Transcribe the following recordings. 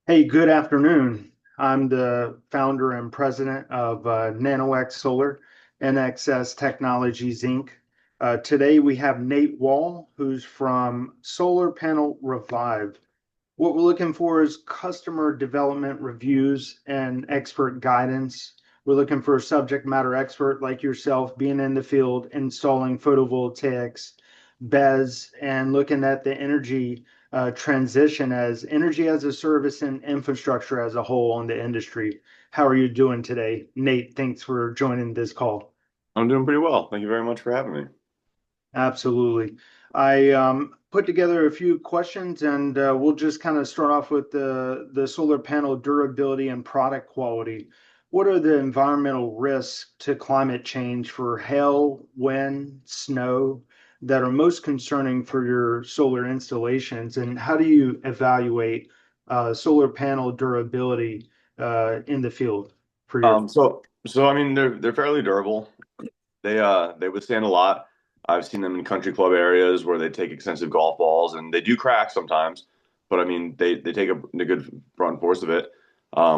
Hey, good afternoon. I'm the founder and president of NanoXSolar, NXS Technologies Inc. Today we have Nate Wall, who's from Solar Panel Revive. What we're looking for is customer development reviews and expert guidance. We're looking for a subject matter expert like yourself, being in the field, installing photovoltaics, BESS, and looking at the energy transition as energy as a service and infrastructure as a whole on the industry. How are you doing today? Nate, thanks for joining this call. I'm doing pretty well. Thank you very much for having me. Absolutely. I put together a few questions, and we'll just kind of start off with the solar panel durability and product quality. What are the environmental risks to climate change for hail, wind, snow that are most concerning for your solar installations? And how do you evaluate solar panel durability in the field for your? So I mean they're fairly durable. They withstand a lot. I've seen them in country club areas where they take extensive golf balls and they do crack sometimes, but I mean they take a good front force of it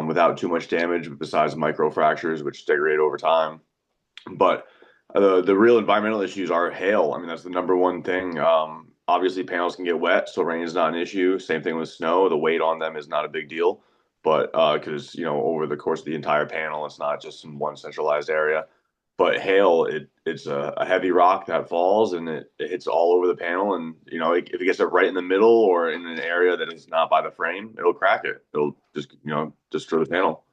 without too much damage besides micro fractures which degrade over time. But the real environmental issues are hail. I mean that's the number one thing. Obviously panels can get wet, so rain is not an issue. Same thing with snow. The weight on them is not a big deal, but because over the course of the entire panel, it's not just in one centralized area. But hail, it's a heavy rock that falls and it hits all over the panel. And, if it gets it right in the middle or in an area that is not by the frame, it'll crack it. It'll just, destroy the panel.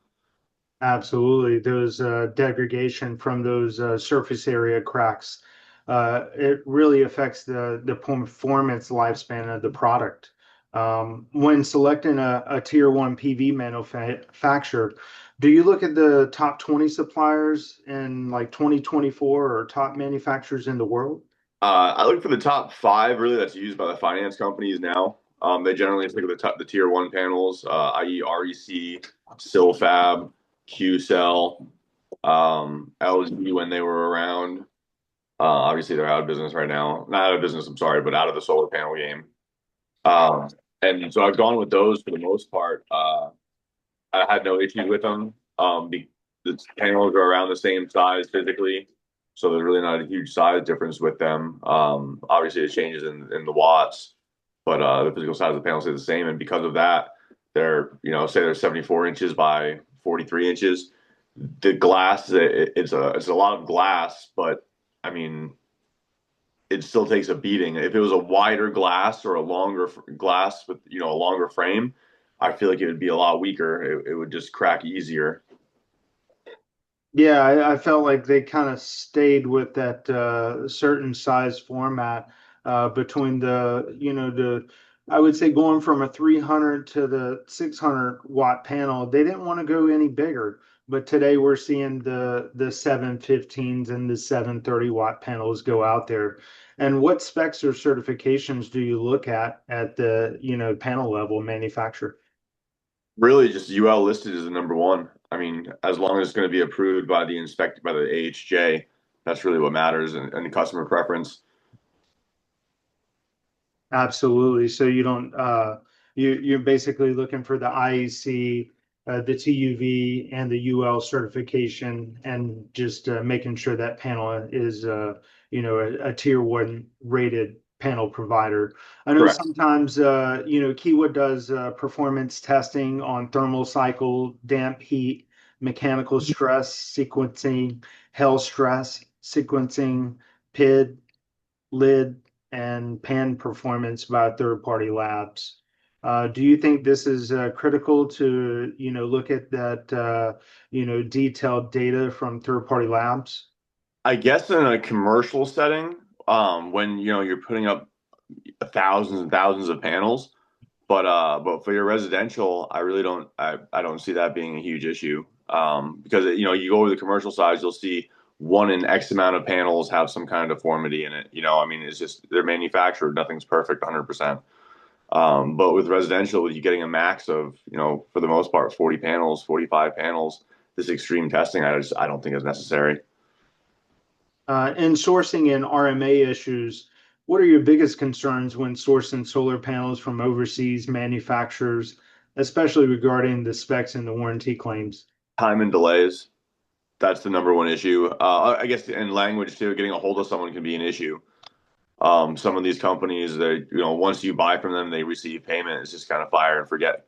Absolutely. Those degradation from those surface area cracks, it really affects the performance lifespan of the product. When selecting a tier one PV manufacturer, do you look at the top 20 suppliers in like 2024 or top manufacturers in the world? I look for the top five really that's used by the finance companies now. They generally stick with the tier one panels, i.e. REC, Silfab, QCell, LG when they were around. Obviously, they're out of business right now. Not out of business, I'm sorry, but out of the solar panel game. Um, and so I've gone with those for the most part. I had no issues with them. The panels are around the same size physically, so there's really not a huge size difference with them. Obviously, it changes in the watts, but the physical size of the panels is the same. And because of that, say they're 74 inches by 43 inches. The glass, it's a lot of glass, but I mean, it still takes a beating. If it was a wider glass or a longer glass with a longer frame, I feel like it would be a lot weaker. It would just crack easier. Yeah, I felt like they kind of stayed with that certain size format between I would say going from a 300 to the 600 watt panel. They didn't want to go any bigger, but today we're seeing the 715s and the 730 watt panels go out there. And what specs or certifications do you look at the, panel level manufacturer? Really, just UL listed as the number one. I mean, as long as it's going to be approved by the AHJ, that's really what matters, and the customer preference. Absolutely. So you don't you're basically looking for the IEC, the TUV, and the UL certification, and just making sure that panel is a tier one rated panel provider. I know Correct. sometimes Kiwa does performance testing on thermal cycle, damp heat, mechanical stress sequencing, hail stress sequencing, PID, lid, and pan performance by third-party labs. Do you think this is critical to, look at that, detailed data from third-party labs? I guess in a commercial setting, when you're putting up thousands and thousands of panels, but for your residential, I don't see that being a huge issue. Because you go over the commercial size, you'll see one in X amount of panels have some kind of deformity in it. I mean, it's just they're manufactured, nothing's perfect 100%. But with residential, with you getting a max of, for the most part, 40 panels, 45 panels, this extreme testing, I don't think is necessary. In sourcing and RMA issues, what are your biggest concerns when sourcing solar panels from overseas manufacturers especially regarding the specs and the warranty claims? Time and delays. That's the number one issue. I guess in language too, getting a hold of someone can be an issue. Some of these companies, they, once you buy from them, they receive payment. It's just kind of fire and forget.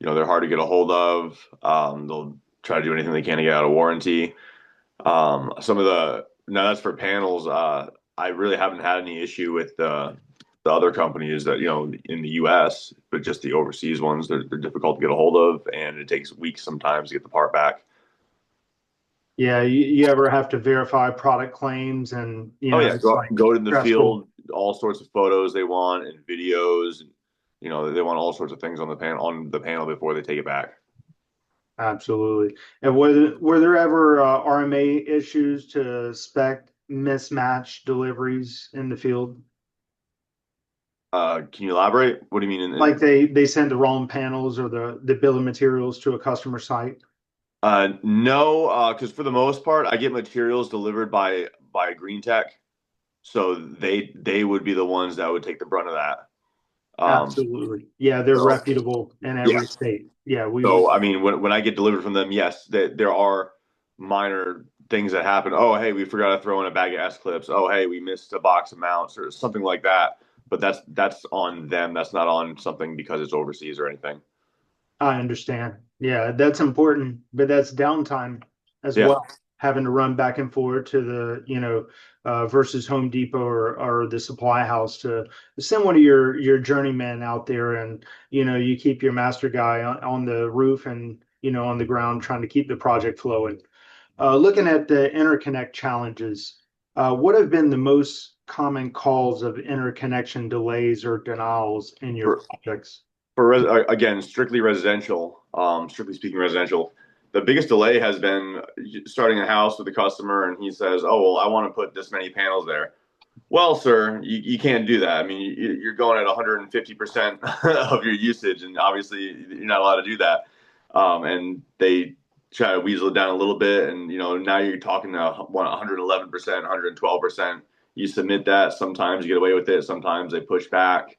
They're hard to get a hold of. They'll try to do anything they can to get out of warranty. Now that's for panels. I really haven't had any issue with the other companies that, in the US, but just the overseas ones, they're difficult to get a hold of, and it takes weeks sometimes to get the part back. Yeah, you ever have to verify product claims and, Oh yeah, it's like go to the stressful. field, all sorts of photos they want and videos, and they want all sorts of things on the panel before they take it back. Absolutely. And were there ever RMA issues to spec mismatch deliveries in the field? Can you elaborate? What do you mean? Like they send the wrong panels or the bill of materials to a customer site? No, because for the most part, I get materials delivered by Green Tech, so they would be the ones that would take the brunt of that. Absolutely. Yeah, they're So reputable in yeah. every state. Yeah, we So I mean, when I get delivered from them, yes, there are minor things that happen. Oh, hey, we forgot to throw in a bag of S clips. Oh, hey, we missed a box of mounts or something like that. But that's on them. That's not on something because it's overseas or anything. I understand. Yeah, that's important, but that's downtime as Yeah. well. Having to run back and forth to the, versus Home Depot or the supply house to send one of your journeymen out there, and you keep your master guy on the roof and on the ground trying to keep the project flowing. Looking at the interconnect challenges, what have been the most common cause of interconnection delays or denials in your For projects? again, strictly speaking, residential. The biggest delay has been starting a house with a customer, and he says, "Oh, well, I want to put this many panels there." Well, sir, you can't do that. I mean, you're going at 150% of your usage, and obviously you're not allowed to do that. And they try to weasel it down a little bit, and now you're talking to 111%, 112%. You submit that. Sometimes you get away with it. Sometimes they push back.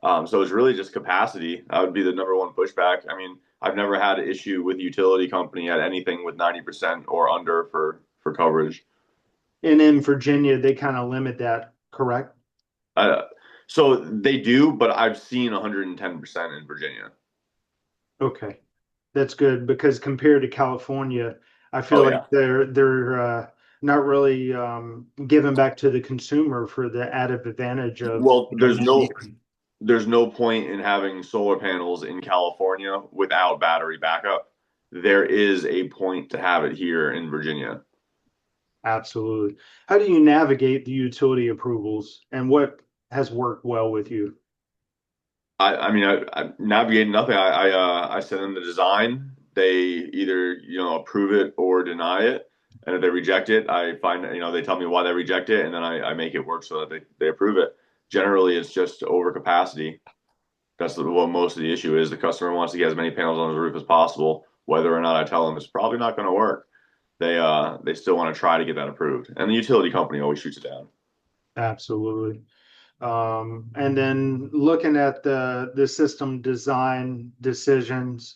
So it's really just capacity. That would be the number one pushback. I mean, I've never had an issue with a utility company at anything with 90% or under for coverage. And in Virginia, they kind of limit that, correct? Uh, so they do, but I've seen 110% in Virginia. Okay, that's good because compared to California, I feel Oh like yeah. they're not really giving back to the consumer for the added advantage of Well, net metering. there's no point in having solar panels in California without battery backup. There is a point to have it here in Virginia. Absolutely. How do you navigate the utility approvals and what has worked well with you? I navigate nothing. I send them the design. They either approve it or deny it, and if they reject it, I find they tell me why they reject it, and then I make it work so that they approve it. Generally, it's just overcapacity. That's what most of the issue is. The customer wants to get as many panels on his roof as possible. Whether or not I tell them it's probably not going to work, they still want to try to get that approved, and the utility company always shoots it down. Absolutely. And then looking at the system design decisions,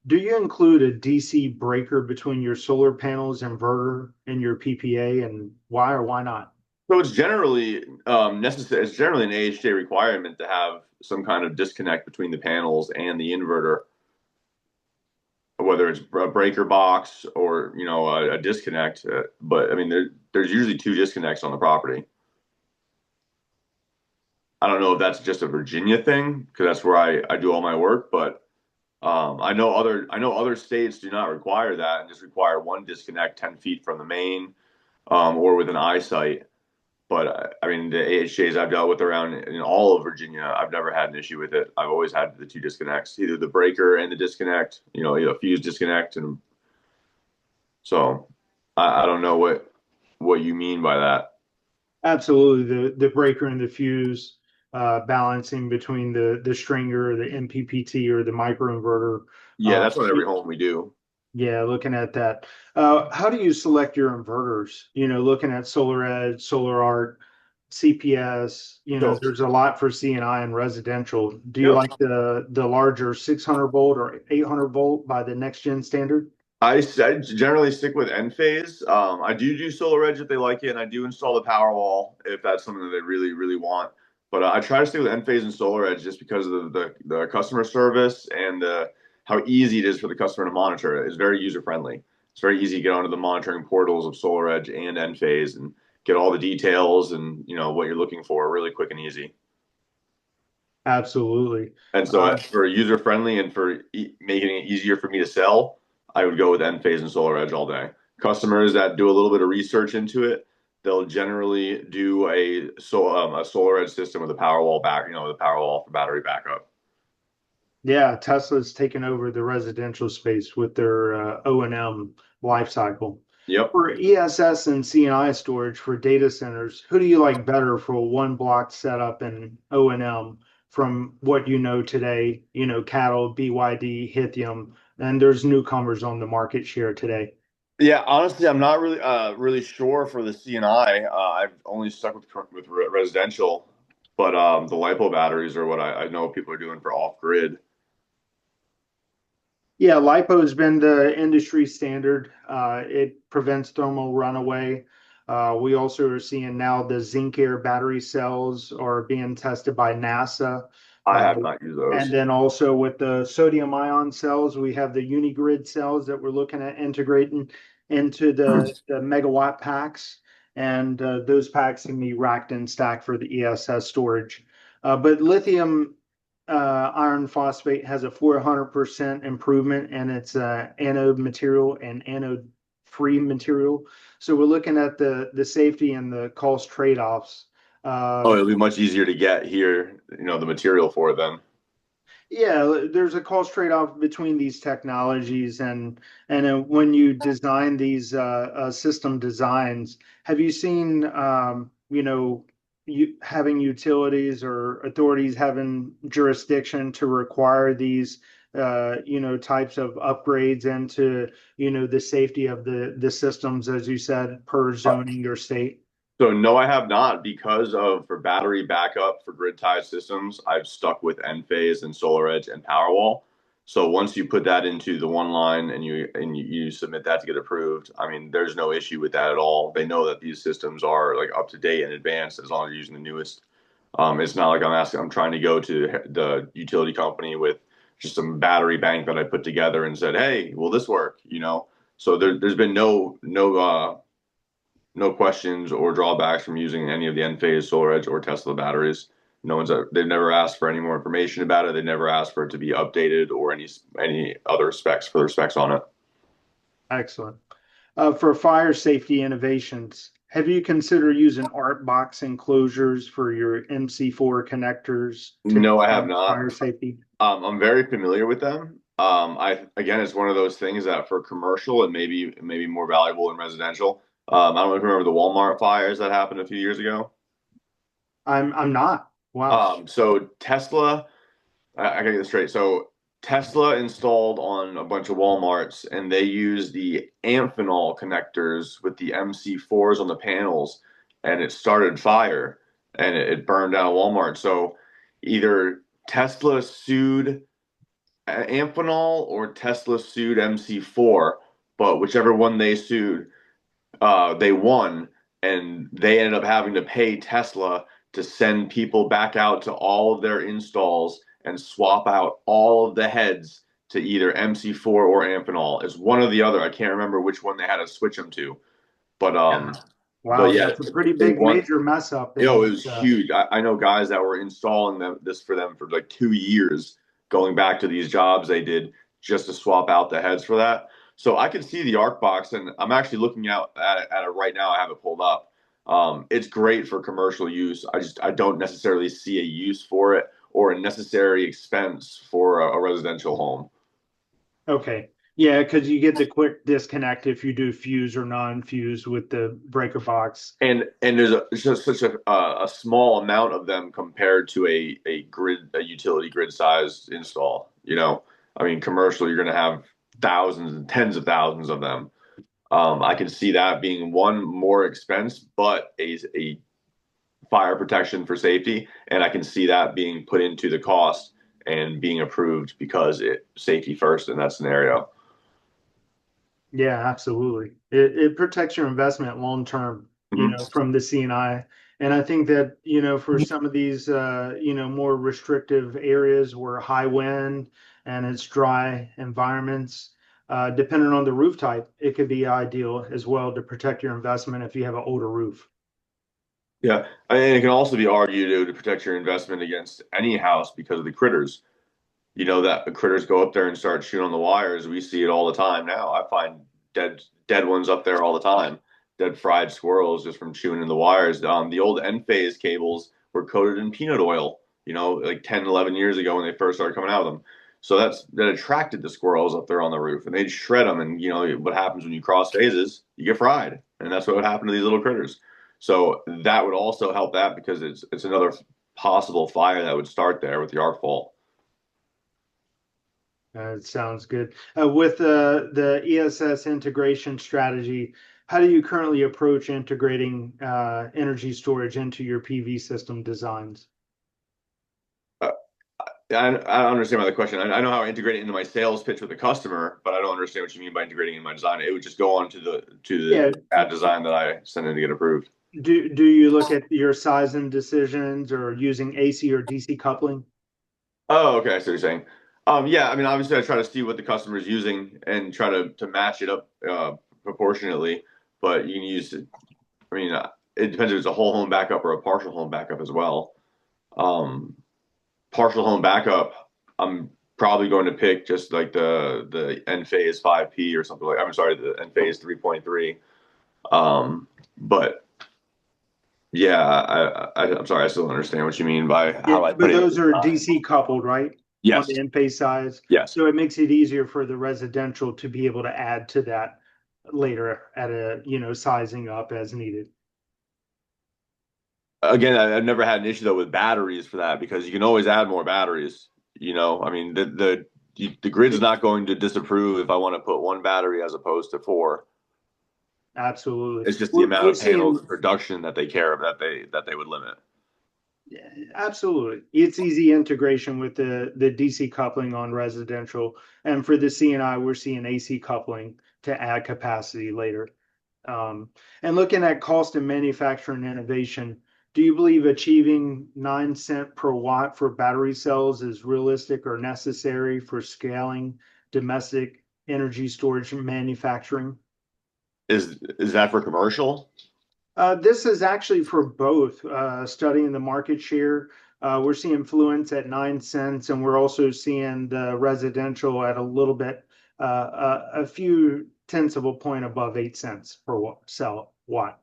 do you include a DC breaker between your solar panels inverter and your PPA, and why or why not? So it's generally necessary. It's generally an AHJ requirement to have some kind of disconnect between the panels and the inverter, whether it's a breaker box or a disconnect. But I mean, there's usually two disconnects on the property. I don't know if that's just a Virginia thing because that's where I do all my work, but I know other states do not require that and just require one disconnect 10 feet from the main or with an eyesight. But I mean, the AHJs I've dealt with around in all of Virginia, I've never had an issue with it. I've always had the two disconnects, either the breaker and the disconnect, a fuse disconnect, and so I don't know what you mean by that. Absolutely, the breaker and the fuse balancing between the stringer, the MPPT, or the microinverter. Yeah, Uh, that's what every home we do. yeah, looking at that. How do you select your inverters? Looking at Solar Edge, Solar Art, CPS, So there's a lot for C&I and residential. Do you yep. like the larger 600 volt or 800 volt by the next gen standard? I generally stick with Enphase. I do Solar Edge if they like it, and I do install the Powerwall if that's something that they really, really want. But I try to stick with Enphase and Solar Edge just because of the customer service and how easy it is for the customer to monitor it. It's very user friendly. It's very easy to get onto the monitoring portals of Solar Edge and Enphase and get all the details and what you're looking for really quick and easy. Absolutely. And so Uh, for user friendly and for making it easier for me to sell, I would go with Enphase and Solar Edge all day. Customers that do a little bit of research into it, they'll generally do a Solar Edge system with a Powerwall back, the Powerwall for battery backup. yeah, Tesla's taken over the residential space with their O&M life cycle. Yep. For ESS and C&I storage for data centers, who do you like better for a one block setup and O&M from what you know today? Cattle, BYD, Lithium, and there's newcomers on the market share today. Yeah, honestly, I'm not really sure for the CNI. I've only stuck with residential, but the LiPo batteries are what I know people are doing for off grid. Yeah, LiPo has been the industry standard. It prevents thermal runaway. We also are seeing now the zinc air battery cells are being tested by NASA. I Uh, have not used and those. then also with the sodium ion cells, we have the unigrid cells that we're looking at integrating into the megawatt packs. And those packs can be racked and stacked for the ESS storage. But lithium iron phosphate has a 400% improvement in its anode material and anode free material. So we're looking at the safety and the cost trade-offs. Oh, Uh, it'll be much easier to get here, the material for it then. yeah, there's a cost trade-off between these technologies, and when you design these system designs, have you seen you having utilities or authorities having jurisdiction to require these types of upgrades into the safety of the systems, as you said, per Uh, zoning or state? So no, I have not because of for battery backup for grid tied systems, I've stuck with Enphase and SolarEdge and Powerwall. So once you put that into the one line and you submit that to get approved, I mean, there's no issue with that at all. They know that these systems are like up to date and advanced as long as you're using the newest. It's not like I'm trying to go to the utility company with just some battery bank that I put together and said, hey, will this work? So there's been no questions or drawbacks from using any of the Enphase, SolarEdge, or Tesla batteries. They've never asked for any more information about it. They never asked for it to be updated or any other further specs on it. Excellent. For fire safety innovations, have you considered using art box enclosures for your MC4 connectors to No, I have enhance not. fire safety? I'm very familiar with them. I again, it's one of those things that for commercial and maybe more valuable in residential. I don't know if you remember the Walmart fires that happened a few years ago. I'm not. Wow. So Tesla I gotta get this straight. So Tesla installed on a bunch of Walmarts, and they used the Amphenol connectors with the MC4s on the panels, and it started fire, and it burned down a Walmart. So either Tesla sued Amphenol or Tesla sued MC4, but whichever one they sued, they won, and they ended up having to pay Tesla to send people back out to all of their installs and swap out all of the heads to either MC4 or Amphenol. It's one or the other. I can't remember which one they had to switch them to, but Yeah. but Wow, yeah, that's a pretty they big won. major mess up. It was huge. I know guys that were installing this for them for like 2 years, going back to these jobs they did just to swap out the heads for that. So I can see the Arc Box, and I'm actually looking out at it right now. I have it pulled up. It's great for commercial use. I don't necessarily see a use for it or a necessary expense for a residential home. Okay. Yeah, because you get the quick disconnect if you do fuse or non-fuse with the breaker box. And there's it's just such a small amount of them compared to a utility grid size install. I mean, commercial you're going to have thousands and tens of thousands of them. I can see that being one more expense, but a fire protection for safety, and I can see that being put into the cost and being approved because it safety first in that scenario. Yeah, absolutely. It protects your investment long term, Mhm. from the CNI. And I think that, for some of these, more restrictive areas where high wind and it's dry environments, depending on the roof type, it could be ideal as well to protect your investment if you have an older roof. Yeah, and it can also be argued to protect your investment against any house because of the critters. You know that the critters go up there and start chewing on the wires. We see it all the time now. I find dead ones up there all the time. Dead fried squirrels just from chewing in the wires. The old end phase cables were coated in peanut oil, like 10, 11 years ago when they first started coming out of them. So that attracted the squirrels up there on the roof, and they'd shred them. And what happens when you cross phases? You get fried, and that's what would happen to these little critters. So that would also help that because it's another possible fire that would start there with the arc fault. It sounds good. With the ESS integration strategy, how do you currently approach integrating energy storage into your PV system designs? Uh, I don't understand by the question. I know how I integrate it into my sales pitch with the customer, but I don't understand what you mean by integrating in my design. It would just go on to the Yeah, ad design that I send in to get approved. do you look at your size and decisions or using AC or DC coupling? Oh, okay. I see what you're saying. Yeah, I mean, obviously, I try to see what the customer is using and try to match it up proportionately. But you can use, I mean, it depends if it's a whole home backup or a partial home backup as well. Um, Partial home backup, I'm probably going to pick just like the Enphase 5P or something like. I'm sorry, the Enphase 3.3. But yeah, I'm sorry, I still don't understand what you mean by Yeah, how I put but it. those are DC coupled, right? On Yes, the in-phase size. yes. So it makes it easier for the residential to be able to add to that later at a, sizing up as needed. Again, I've never had an issue though with batteries for that because you can always add more batteries. I mean the grid's not going to disapprove if I want to put one battery as opposed to four. Absolutely. It's just the We're amount we're of panels seeing, of production that they care of that they would limit. yeah, absolutely. It's easy integration with the DC coupling on residential. And for the CNI, we're seeing AC coupling to add capacity later. Um, and looking at cost and manufacturing innovation, do you believe achieving 9 cent per watt for battery cells is realistic or necessary for scaling domestic energy storage manufacturing? Is that for commercial? This is actually for both, studying the market share. We're seeing Fluence at 9 cents, and we're also seeing the residential at a little bit, a few tenths of a point above 8 cents per cell watt.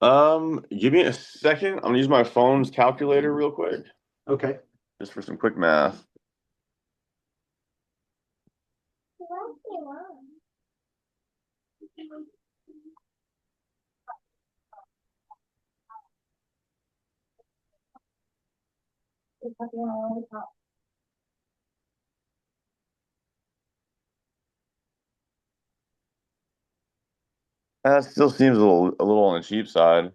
Give me a second. I'm gonna use my phone's calculator real quick, Okay. just for some quick math. That still seems a little on the cheap side.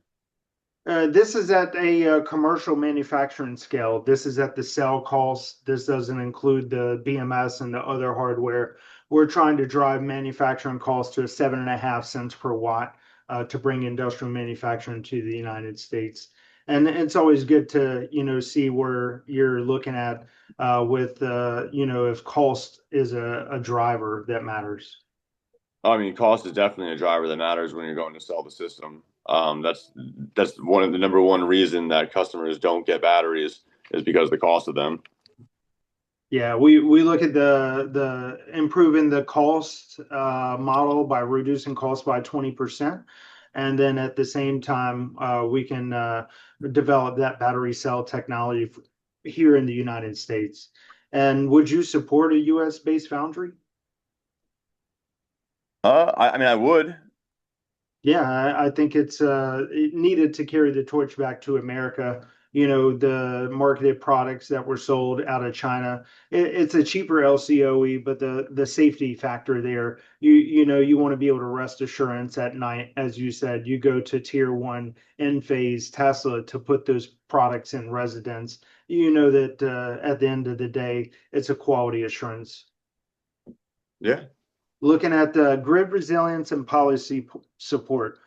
This is at a commercial manufacturing scale. This is at the cell cost. This doesn't include the BMS and the other hardware. We're trying to drive manufacturing costs to 7.5 cents per watt to bring industrial manufacturing to the United States. And it's always good to, see where you're looking at with, if cost is a driver that matters. I mean, cost is definitely a driver that matters when you're going to sell the system. That's one of the number one reason that customers don't get batteries is because of the cost of them. Yeah, we look at the improving the cost model by reducing costs by 20%. And then at the same time, we can develop that battery cell technology here in the United States. And would you support a US based foundry? I mean, I would. Yeah, I think it's it needed to carry the torch back to America, the marketed products that were sold out of China. It's a cheaper LCOE, but the safety factor there, you want to be able to rest assurance at night. As you said, you go to tier one Enphase Tesla to put those products in residence. You know that at the end of the day, it's a quality assurance. Yeah. Looking at the grid resilience and policy support,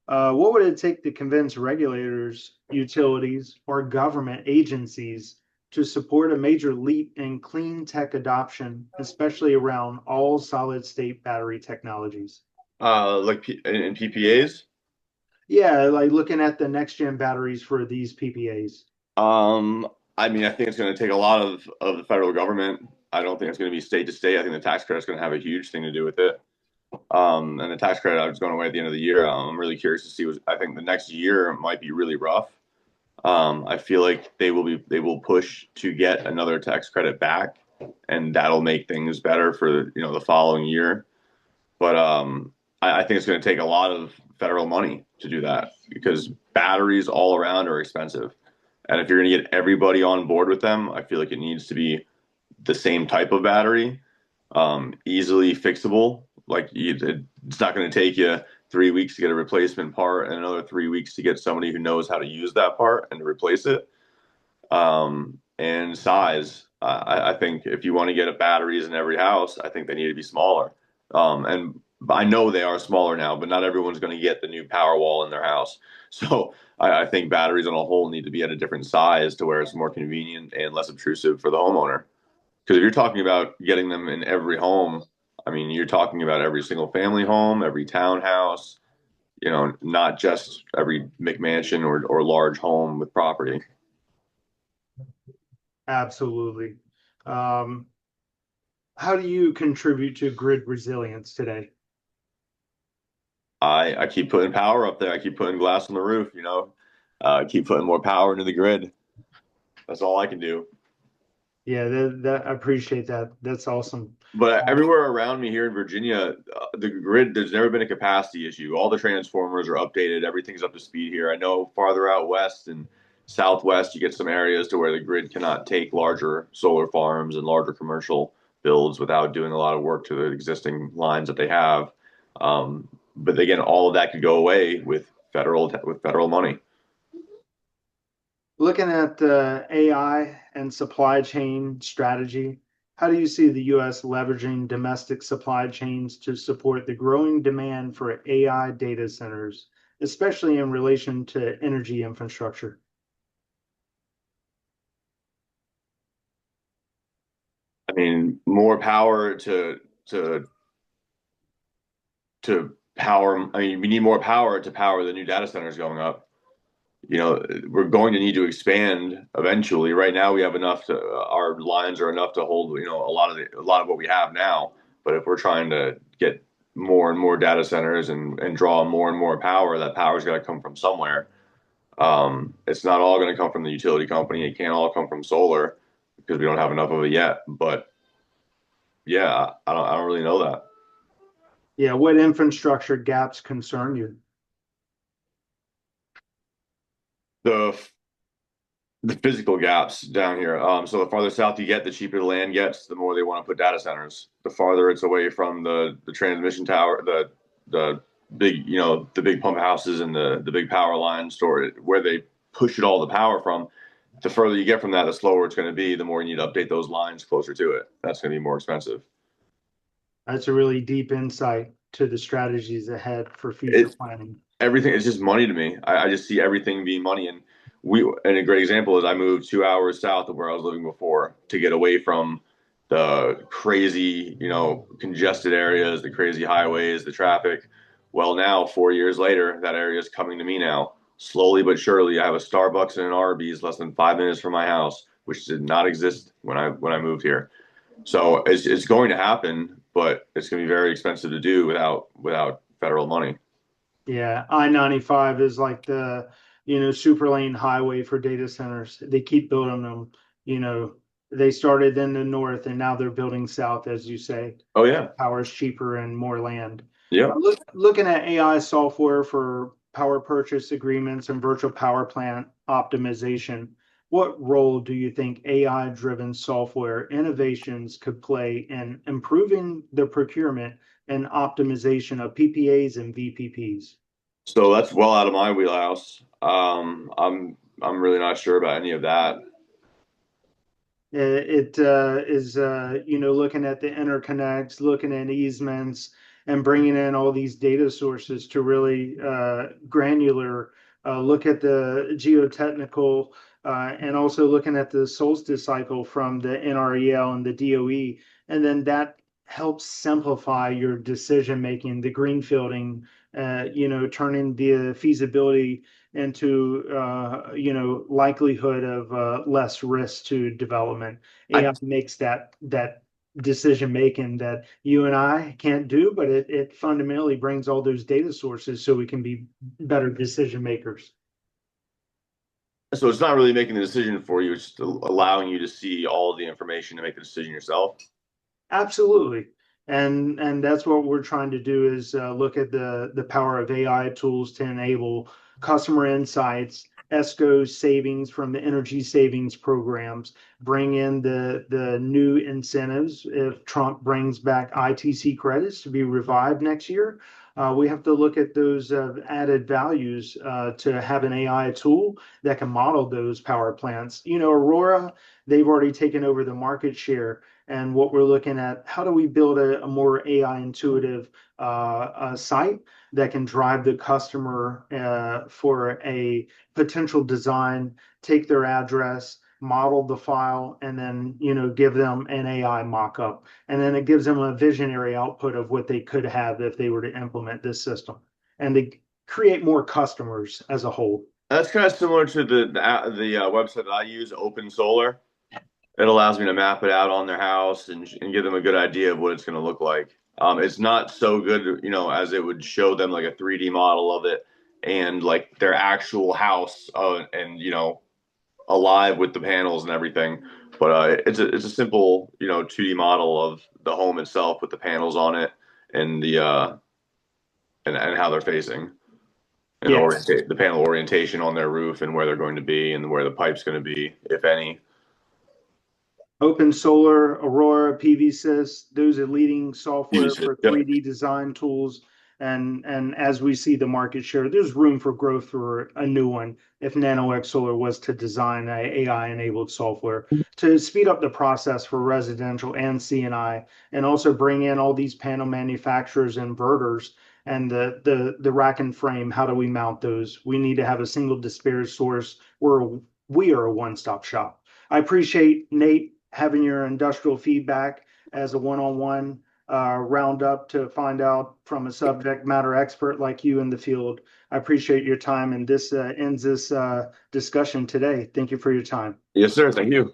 what would it take to convince regulators, utilities, or government agencies to support a major leap in clean tech adoption, especially around all solid state battery technologies? In PPAs. Yeah, like looking at the next gen batteries for these PPAs. I mean, I think it's going to take a lot of the federal government. I don't think it's going to be state to state. I think the tax credit's going to have a huge thing to do with it. And the tax credit is going away at the end of the year. I'm really curious to see what I think the next year might be really rough. I feel like they will push to get another tax credit back, and that'll make things better for the following year. But I think it's going to take a lot of federal money to do that because batteries all around are expensive. And if you're going to get everybody on board with them, I feel like it needs to be the same type of battery, easily fixable. It's not going to take you 3 weeks to get a replacement part and another 3 weeks to get somebody who knows how to use that part and to replace it. And size, I think if you want to get batteries in every house, I think they need to be smaller. And I know they are smaller now, but not everyone's going to get the new power wall in their house. So I think batteries on a whole need to be at a different size to where it's more convenient and less obtrusive for the homeowner. Because if you're talking about getting them in every home, I mean, you're talking about every single family home, every townhouse, not just every McMansion or large home with property. Absolutely. Um, how do you contribute to grid resilience today? I keep putting power up there. I keep putting glass on the roof. Keep putting more power into the grid. That's all I can do. Yeah, that I appreciate that. That's awesome. But everywhere around me here in Virginia, the grid, there's never been a capacity issue. All the transformers are updated. Everything's up to speed here. I know farther out west and southwest, you get some areas to where the grid cannot take larger solar farms and larger commercial builds without doing a lot of work to the existing lines that they have. But again, all of that could go away with federal money. Looking at AI and supply chain strategy, how do you see the U.S. leveraging domestic supply chains to support the growing demand for AI data centers, especially in relation to energy infrastructure? I mean, more power to power. I mean, we need more power to power the new data centers going up. We're going to need to expand eventually. Right now, we have enough our lines are enough to hold, a lot of what we have now. But if we're trying to get more and more data centers and draw more and more power, that power's got to come from somewhere. It's not all going to come from the utility company. It can't all come from solar because we don't have enough of it yet. But yeah, I don't really know that. Yeah, what infrastructure gaps concern you? The the physical gaps down here. So the farther south you get, the cheaper the land gets, the more they want to put data centers. The farther it's away from the transmission tower, the big the big pump houses and the big power line store where they push it all the power from. The further you get from that, the slower it's going to be. The more you need to update those lines closer to it. That's going to be more expensive. That's a really deep insight to the strategies ahead for future planning. Everything is just money to me. I just see everything being money. And a great example is I moved 2 hours south of where I was living before to get away from the crazy, congested areas, the crazy highways, the traffic. Well, now 4 years later, that area is coming to me now. Slowly but surely, I have a Starbucks and an Arby's less than 5 minutes from my house, which did not exist when I moved here. So it's going to happen, but it's going to be very expensive to do without federal money. Yeah, I-95 is like the, super lane highway for data centers. They keep building them. You know, they started in the north and now they're building south, as you say. Oh yeah, Power is cheaper and more land. yeah. Looking at AI software for power purchase agreements and virtual power plant optimization, what role do you think AI-driven software innovations could play in improving the procurement and optimization of PPAs and VPPs? So that's well out of my wheelhouse. I'm really not sure about any of that. It is, looking at the interconnects, looking at easements, and bringing in all these data sources to really granular look at the geotechnical and also looking at the solstice cycle from the NREL and the DOE. And then that helps simplify your decision making, the greenfielding, turning the feasibility into likelihood of less risk to development. I AI makes that decision making that you and I can't do, but it fundamentally brings all those data sources so we can be better decision makers. So it's not really making the decision for you, it's just allowing you to see all the information to make the decision yourself. Absolutely. And that's what we're trying to do is look at the power of AI tools to enable customer insights, ESCO savings from the energy savings programs, bring in the new incentives. If Trump brings back ITC credits to be revived next year, we have to look at those added values to have an AI tool that can model those power plants. Aurora, they've already taken over the market share, and what we're looking at, how do we build a more AI intuitive site that can drive the customer for a potential design, take their address, model the file, and then give them an AI mock-up, and then it gives them a visionary output of what they could have if they were to implement this system, and they create more customers as a whole. That's kind of similar to the website that I use, Open Solar. It allows me to map it out on their house and give them a good idea of what it's going to look like. It's not so good, as it would show them like a 3D model of it and like their actual house, and alive with the panels and everything. But it's a simple 2D model of the home itself with the panels on it and and how they're facing and Yeah. the panel orientation on their roof and where they're going to be and where the pipe's going to be, if any. Open Solar, Aurora, PVSys, those are leading software for Yep. 3D design tools. And as we see the market share, there's room for growth for a new one if NanoXSolar was to design a AI-enabled software to speed up the process for residential and CNI, and also bring in all these panel manufacturers, inverters, and the rack and frame. How do we mount those? We need to have a single disparate source where we are a one-stop shop. I appreciate Nate having your industrial feedback as a one-on-one roundup to find out from a subject matter expert like you in the field. I appreciate your time, and this ends this discussion today. Thank you for your time. Yes, sir. Thank you.